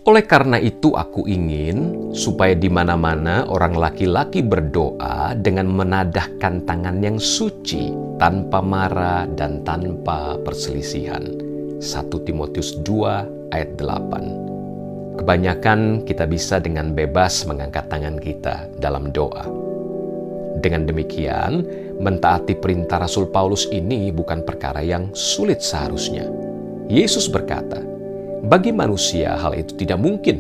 Oleh karena itu aku ingin supaya di mana-mana orang laki-laki berdoa dengan menadahkan tangan yang suci, tanpa marah dan tanpa perselisihan. 1 Timotius 2 ayat 8. Kebanyakan kita bisa dengan bebas mengangkat tangan kita dalam doa. Dengan demikian, mentaati perintah Rasul Paulus ini bukan perkara yang sulit seharusnya. Yesus berkata, bagi manusia hal itu tidak mungkin,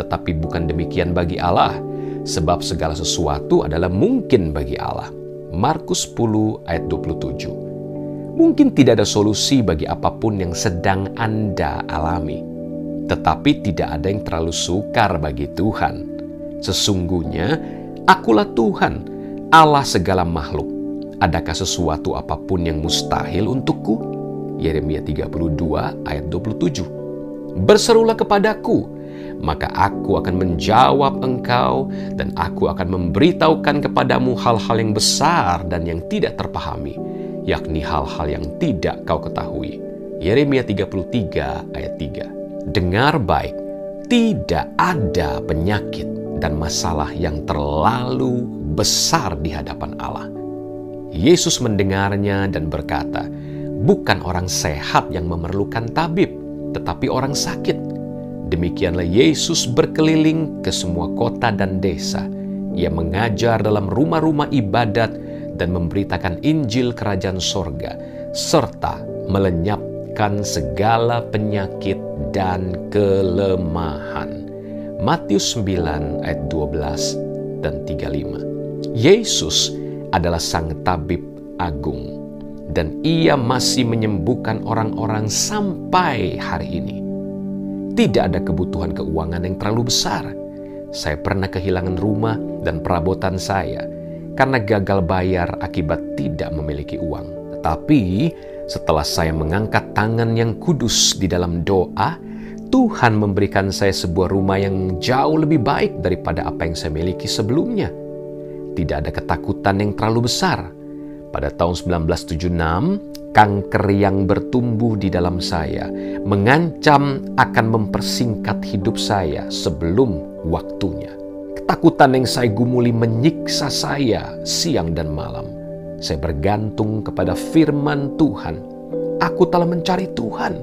tetapi bukan demikian bagi Allah, sebab segala sesuatu adalah mungkin bagi Allah. Markus 10 ayat 27. Mungkin tidak ada solusi bagi apapun yang sedang Anda alami, tetapi tidak ada yang terlalu sukar bagi Tuhan. Sesungguhnya, akulah Tuhan, Allah segala makhluk. Adakah sesuatu apapun yang mustahil untukku? Yeremia 32 ayat 27. Berserulah kepadaku, maka aku akan menjawab engkau, dan aku akan memberitahukan kepadamu hal-hal yang besar dan yang tidak terpahami, yakni hal-hal yang tidak kau ketahui. Yeremia 33 ayat 3. Dengar baik, tidak ada penyakit dan masalah yang terlalu besar di hadapan Allah. Yesus mendengarnya dan berkata, bukan orang sehat yang memerlukan tabib, tetapi orang sakit. Demikianlah Yesus berkeliling ke semua kota dan desa. Ia mengajar dalam rumah-rumah ibadat dan memberitakan Injil Kerajaan Sorga, serta melenyapkan segala penyakit dan kelemahan. Matius 9 ayat 12 dan 35. Yesus adalah Sang Tabib Agung, dan Ia masih menyembuhkan orang-orang sampai hari ini. Tidak ada kebutuhan keuangan yang terlalu besar. Saya pernah kehilangan rumah dan perabotan saya karena gagal bayar akibat tidak memiliki uang. Tetapi setelah saya mengangkat tangan yang kudus di dalam doa, Tuhan memberikan saya sebuah rumah yang jauh lebih baik daripada apa yang saya miliki sebelumnya. Tidak ada ketakutan yang terlalu besar. Pada tahun 1976, kanker yang bertumbuh di dalam saya mengancam akan mempersingkat hidup saya sebelum waktunya. Ketakutan yang saya gumuli menyiksa saya siang dan malam. Saya bergantung kepada firman Tuhan. Aku telah mencari Tuhan,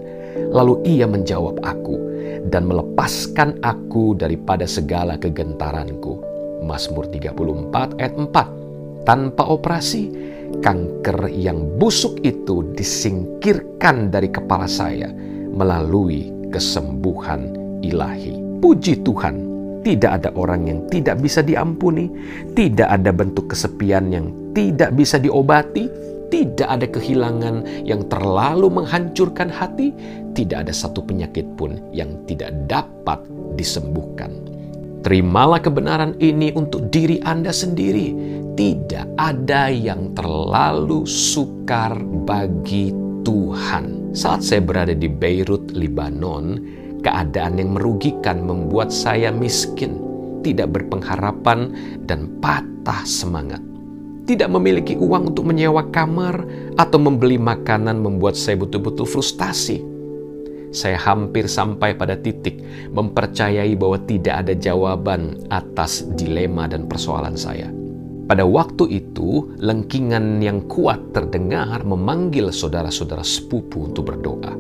lalu Ia menjawab aku dan melepaskan aku daripada segala kegentaranku. Mazmur 34 ayat 4. Tanpa operasi, kanker yang busuk itu disingkirkan dari kepala saya melalui kesembuhan ilahi. Puji Tuhan, tidak ada orang yang tidak bisa diampuni, tidak ada bentuk kesepian yang tidak bisa diobati, tidak ada kehilangan yang terlalu menghancurkan hati, tidak ada satu penyakit pun yang tidak dapat disembuhkan. Terimalah kebenaran ini untuk diri Anda sendiri. Tidak ada yang terlalu sukar bagi Tuhan. Saat saya berada di Beirut, Lebanon, keadaan yang merugikan membuat saya miskin, tidak berpengharapan, dan patah semangat. Tidak memiliki uang untuk menyewa kamar atau membeli makanan membuat saya betul-betul frustasi. Saya hampir sampai pada titik mempercayai bahwa tidak ada jawaban atas dilema dan persoalan saya. Pada waktu itu, lengkingan yang kuat terdengar memanggil saudara-saudara sepupu untuk berdoa.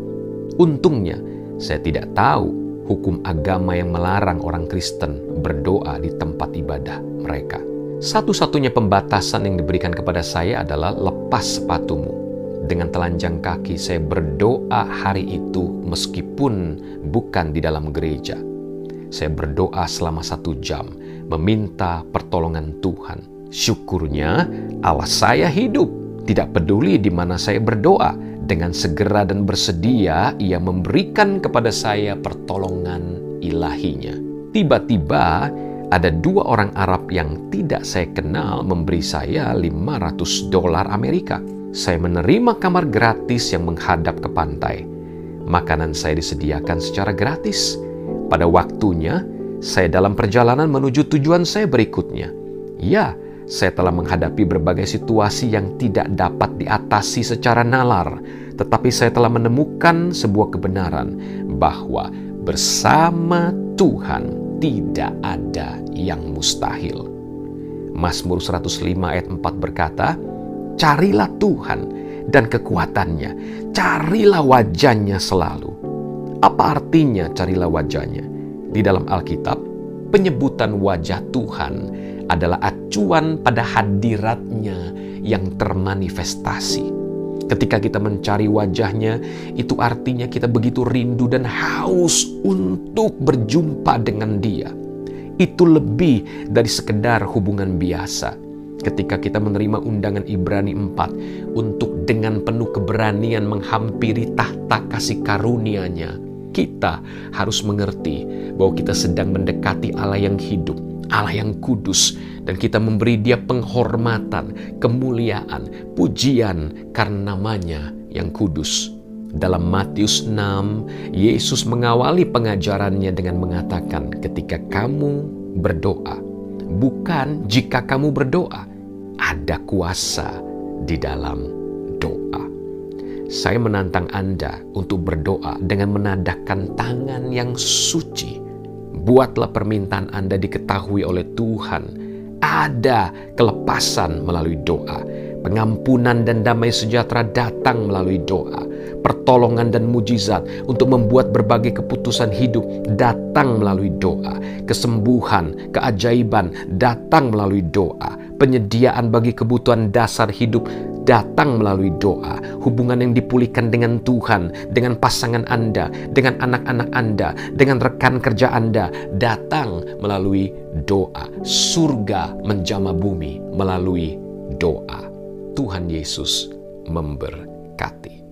Untungnya, saya tidak tahu hukum agama yang melarang orang Kristen berdoa di tempat ibadah mereka. Satu-satunya pembatasan yang diberikan kepada saya adalah lepas sepatumu. Dengan telanjang kaki saya berdoa hari itu meskipun bukan di dalam gereja. Saya berdoa selama 1 jam, meminta pertolongan Tuhan. Syukurnya Allah saya hidup, tidak peduli di mana saya berdoa. Dengan segera dan bersedia Ia memberikan kepada saya pertolongan ilahinya. Tiba-tiba ada 2 orang Arab yang tidak saya kenal memberi saya $500 Amerika. Saya menerima kamar gratis yang menghadap ke pantai. Makanan saya disediakan secara gratis. Pada waktunya, saya dalam perjalanan menuju tujuan saya berikutnya. Ya, saya telah menghadapi berbagai situasi yang tidak dapat diatasi secara nalar. Tetapi saya telah menemukan sebuah kebenaran bahwa bersama Tuhan tidak ada yang mustahil. Mazmur 105 ayat 4 berkata, carilah Tuhan dan kekuatannya, carilah wajahnya selalu. Apa artinya carilah wajahnya? Di dalam Alkitab, penyebutan wajah Tuhan adalah acuan pada hadiratnya yang termanifestasi. Ketika kita mencari wajahnya, itu artinya kita begitu rindu dan haus untuk berjumpa dengan Dia. Itu lebih dari sekedar hubungan biasa. Ketika kita menerima undangan Ibrani 4 untuk dengan penuh keberanian menghampiri tahta kasih karunia-Nya, kita harus mengerti bahwa kita sedang mendekati Allah yang hidup, Allah yang kudus, dan kita memberi Dia penghormatan, kemuliaan, pujian karena namanya yang kudus. Dalam Matius 6, Yesus mengawali pengajarannya dengan mengatakan, ketika kamu berdoa, bukan jika kamu berdoa, ada kuasa di dalam doa. Saya menantang Anda untuk berdoa dengan menadahkan tangan yang suci. Buatlah permintaan Anda diketahui oleh Tuhan. Ada kelepasan melalui doa. Pengampunan dan damai sejahtera datang melalui doa. Pertolongan dan mujizat untuk membuat berbagai keputusan hidup datang melalui doa. Kesembuhan, keajaiban datang melalui doa. Penyediaan bagi kebutuhan dasar hidup datang melalui doa. Hubungan yang dipulihkan dengan Tuhan, dengan pasangan Anda, dengan anak-anak Anda, dengan rekan kerja Anda, datang melalui doa. Surga menjamah bumi melalui doa. Tuhan Yesus memberkati.